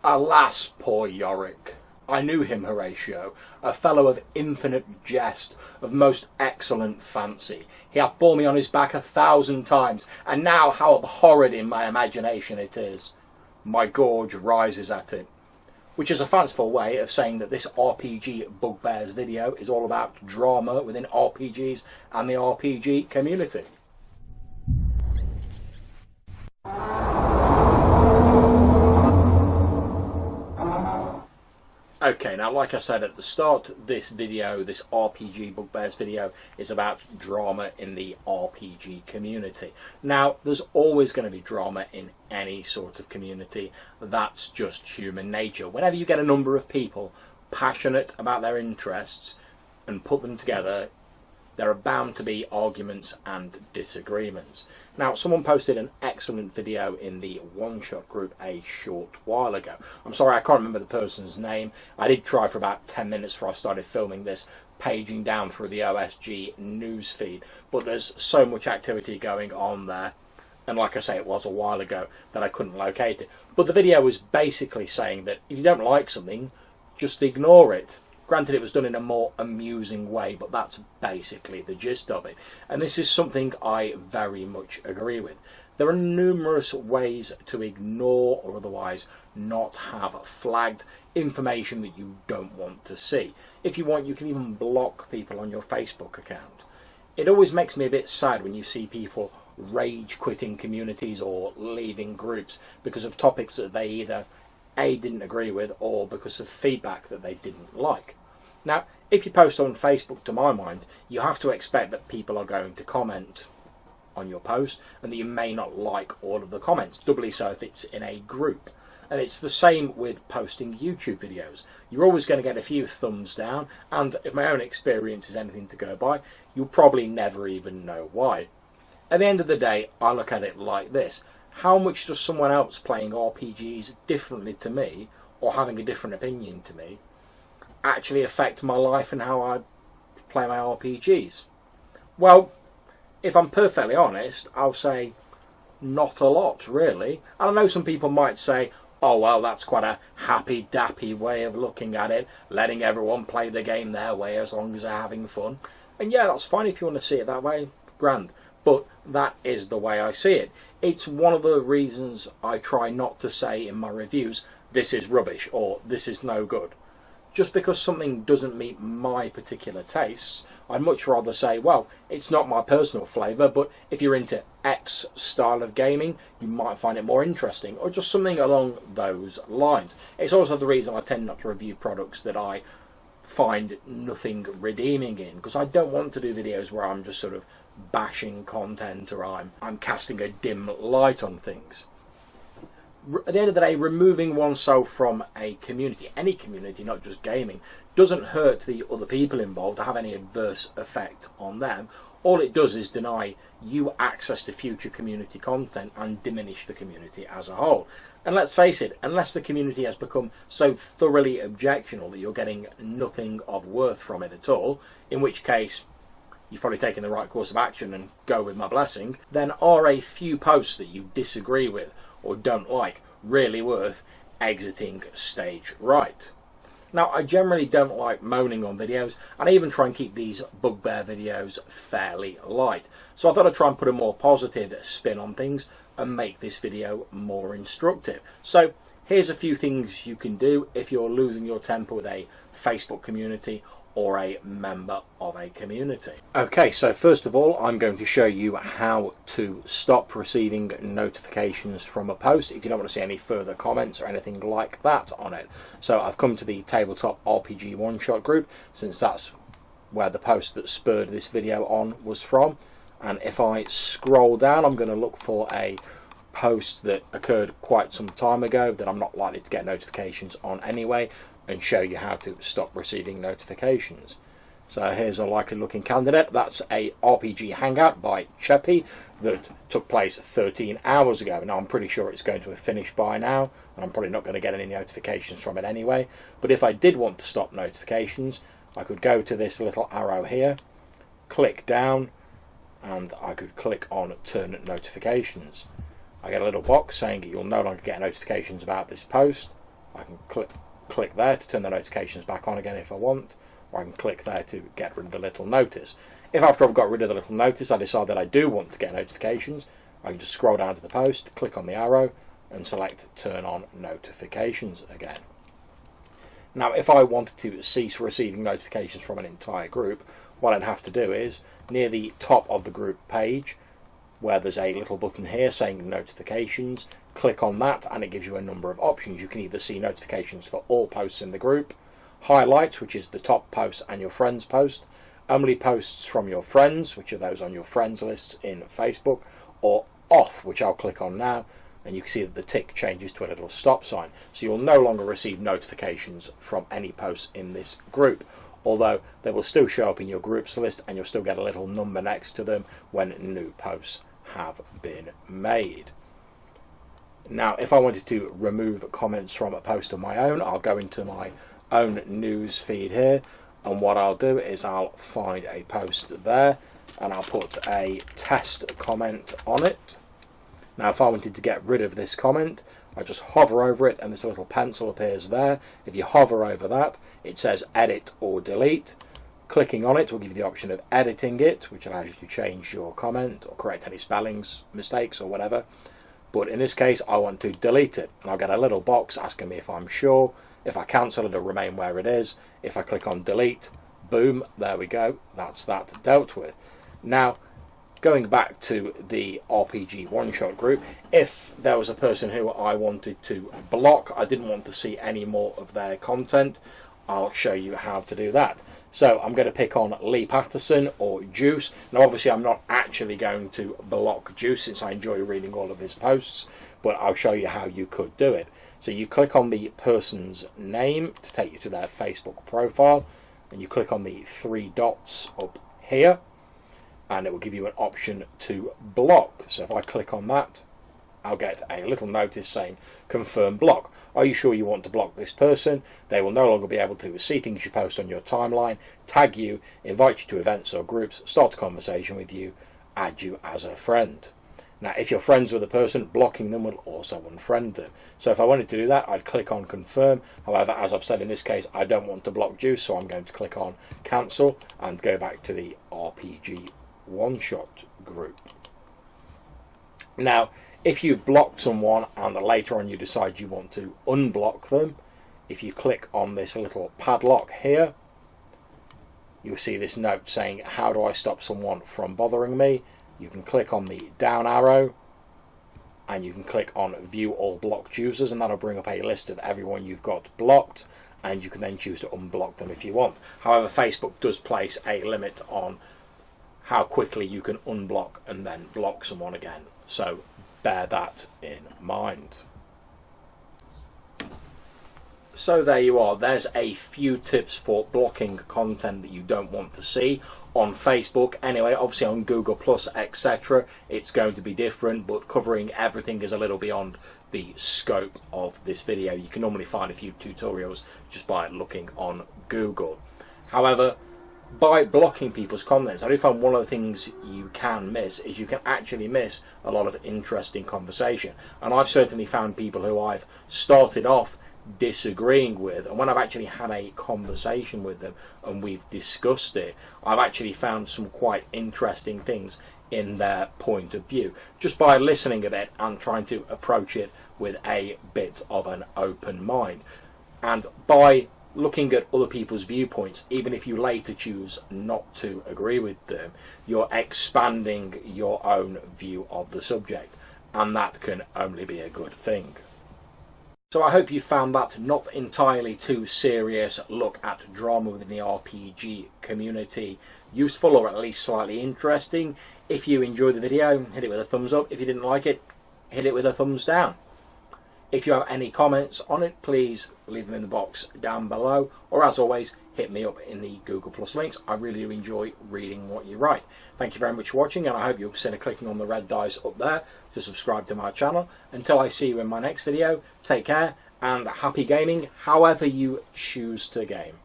Alas, poor Yorick! I knew him, Horatio, a fellow of infinite jest, of most excellent fancy. He hath borne me on his back 1,000 times, and now how abhorred in my imagination it is. My gorge rises at it. Which is a fanciful way of saying that this RPG Bugbears video is all about drama within RPGs and the RPG community. Okay, now like I said at the start, this video, this RPG Bugbears video, is about drama in the RPG community. Now, there's always going to be drama in any sort of community. That's just human nature. Whenever you get a number of people passionate about their interests and put them together, there are bound to be arguments and disagreements. Now, someone posted an excellent video in the one-shot group a short while ago. I'm sorry, I can't remember the person's name. I did try for about 10 minutes before I started filming this, paging down through the OSG newsfeed. But there's so much activity going on there, and like I say, it was a while ago, that I couldn't locate it. But the video was basically saying that if you don't like something, just ignore it. Granted, it was done in a more amusing way, but that's basically the gist of it. And this is something I very much agree with. There are numerous ways to ignore or otherwise not have flagged information that you don't want to see. If you want, you can even block people on your Facebook account. It always makes me a bit sad when you see people rage quitting communities or leaving groups because of topics that they either A, didn't agree with, or because of feedback that they didn't like. Now, if you post on Facebook, to my mind, you have to expect that people are going to comment on your post and that you may not like all of the comments, doubly so if it's in a group. And it's the same with posting YouTube videos. You're always going to get a few thumbs down, and if my own experience is anything to go by, you'll probably never even know why. At the end of the day, I look at it like this. How much does someone else playing RPGs differently to me, or having a different opinion to me, actually affect my life and how I play my RPGs? Well, if I'm perfectly honest, I'll say not a lot, really. And I know some people might say, oh, well, that's quite a happy-dappy way of looking at it, letting everyone play the game their way as long as they're having fun. And yeah, that's fine if you want to see it that way, grand. But that is the way I see it. It's one of the reasons I try not to say in my reviews, this is rubbish or this is no good. Just because something doesn't meet my particular tastes, I'd much rather say, well, it's not my personal flavour, but if you're into X style of gaming, you might find it more interesting, or just something along those lines. It's also the reason I tend not to review products that I find nothing redeeming in, because I don't want to do videos where I'm just sort of bashing content or I'm casting a dim light on things. At the end of the day, removing oneself from a community, any community, not just gaming, doesn't hurt the other people involved to have any adverse effect on them. All it does is deny you access to future community content and diminish the community as a whole. And let's face it, unless the community has become so thoroughly objectionable that you're getting nothing of worth from it at all, in which case you've probably taken the right course of action and go with my blessing, then are a few posts that you disagree with or don't like really worth exiting stage right? Now, I generally don't like moaning on videos, and I even try and keep these Bugbear videos fairly light. So I thought I'd try and put a more positive spin on things and make this video more instructive. So here's a few things you can do if you're losing your temper with a Facebook community or a member of a community. Okay, so first of all, I'm going to show you how to stop receiving notifications from a post if you don't want to see any further comments or anything like that on it. So I've come to the tabletop RPG one-shot group, since that's where the post that spurred this video on was from. And if I scroll down, I'm going to look for a post that occurred quite some time ago that I'm not likely to get notifications on anyway, and show you how to stop receiving notifications. So here's a likely looking candidate. That's a RPG Hangout by Cheppy that took place 13 hours ago. Now I'm pretty sure it's going to have finished by now, and I'm probably not going to get any notifications from it anyway. But if I did want to stop notifications, I could go to this little arrow here, click down, and I could click on Turn Notifications. I get a little box saying that you'll no longer get notifications about this post. I can click there to turn the notifications back on again if I want, or I can click there to get rid of the little notice. If after I've got rid of the little notice I decide that I do want to get notifications, I can just scroll down to the post, click on the arrow and select turn on notifications again. Now if I wanted to cease receiving notifications from an entire group, what I'd have to do is, near the top of the group page, where there's a little button here saying notifications, click on that and it gives you a number of options. You can either see notifications for all posts in the group, highlights, which is the top posts and your friends post, only posts from your friends, which are those on your friends lists in Facebook, or off, which I'll click on now, and you can see that the tick changes to a little stop sign. So you'll no longer receive notifications from any posts in this group, although they will still show up in your groups list and you'll still get a little number next to them when new posts have been made. Now if I wanted to remove comments from a post of my own, I'll go into my own news feed here, and what I'll do is I'll find a post there and I'll put a test comment on it. Now if I wanted to get rid of this comment, I just hover over it and this little pencil appears there. If you hover over that, it says edit or delete. Clicking on it will give you the option of editing it, which allows you to change your comment or correct any spellings mistakes or whatever. But in this case I want to delete it, and I'll get a little box asking me if I'm sure. If I cancel it, it'll remain where it is. If I click on delete, boom, there we go, that's that dealt with. Now going back to the RPG one-shot group, if there was a person who I wanted to block, I didn't want to see any more of their content, I'll show you how to do that. So I'm going to pick on Lee Patterson or Juice. Now obviously I'm not actually going to block Juice since I enjoy reading all of his posts, but I'll show you how you could do it. So you click on the person's name to take you to their Facebook profile, and you click on the three dots up here and it will give you an option to block. So if I click on that, I'll get a little notice saying confirm block. Are you sure you want to block this person? They will no longer be able to see things you post on your timeline, tag you, invite you to events or groups, start a conversation with you, add you as a friend. Now if you're friends with a person, blocking them will also unfriend them. So if I wanted to do that, I'd click on confirm. However, as I've said in this case, I don't want to block Juice, so I'm going to click on cancel and go back to the RPG one-shot group. Now if you've blocked someone and later on you decide you want to unblock them, if you click on this little padlock here, you'll see this note saying how do I stop someone from bothering me. You can click on the down arrow and you can click on view all blocked users, and that'll bring up a list of everyone you've got blocked, and you can then choose to unblock them if you want. However, Facebook does place a limit on how quickly you can unblock and then block someone again, so bear that in mind. So there you are, there's a few tips for blocking content that you don't want to see on Facebook. Anyway, obviously on Google Plus, etc., it's going to be different, but covering everything is a little beyond the scope of this video. You can normally find a few tutorials just by looking on Google. However, by blocking people's comments, I do find one of the things you can miss is you can actually miss a lot of interesting conversation. And I've certainly found people who I've started off disagreeing with, and when I've actually had a conversation with them and we've discussed it, I've actually found some quite interesting things in their point of view, just by listening a bit and trying to approach it with a bit of an open mind. And by looking at other people's viewpoints, even if you later choose not to agree with them, you're expanding your own view of the subject, and that can only be a good thing. So I hope you found that not entirely too serious look at drama within the RPG community useful, or at least slightly interesting. If you enjoyed the video, hit it with a thumbs up. If you didn't like it, hit it with a thumbs down. If you have any comments on it, please leave them in the box down below, or as always, hit me up in the Google Plus links. I really do enjoy reading what you write. Thank you very much for watching, and I hope you'll consider clicking on the red dice up there to subscribe to my channel. Until I see you in my next video, take care and happy gaming, however you choose to game.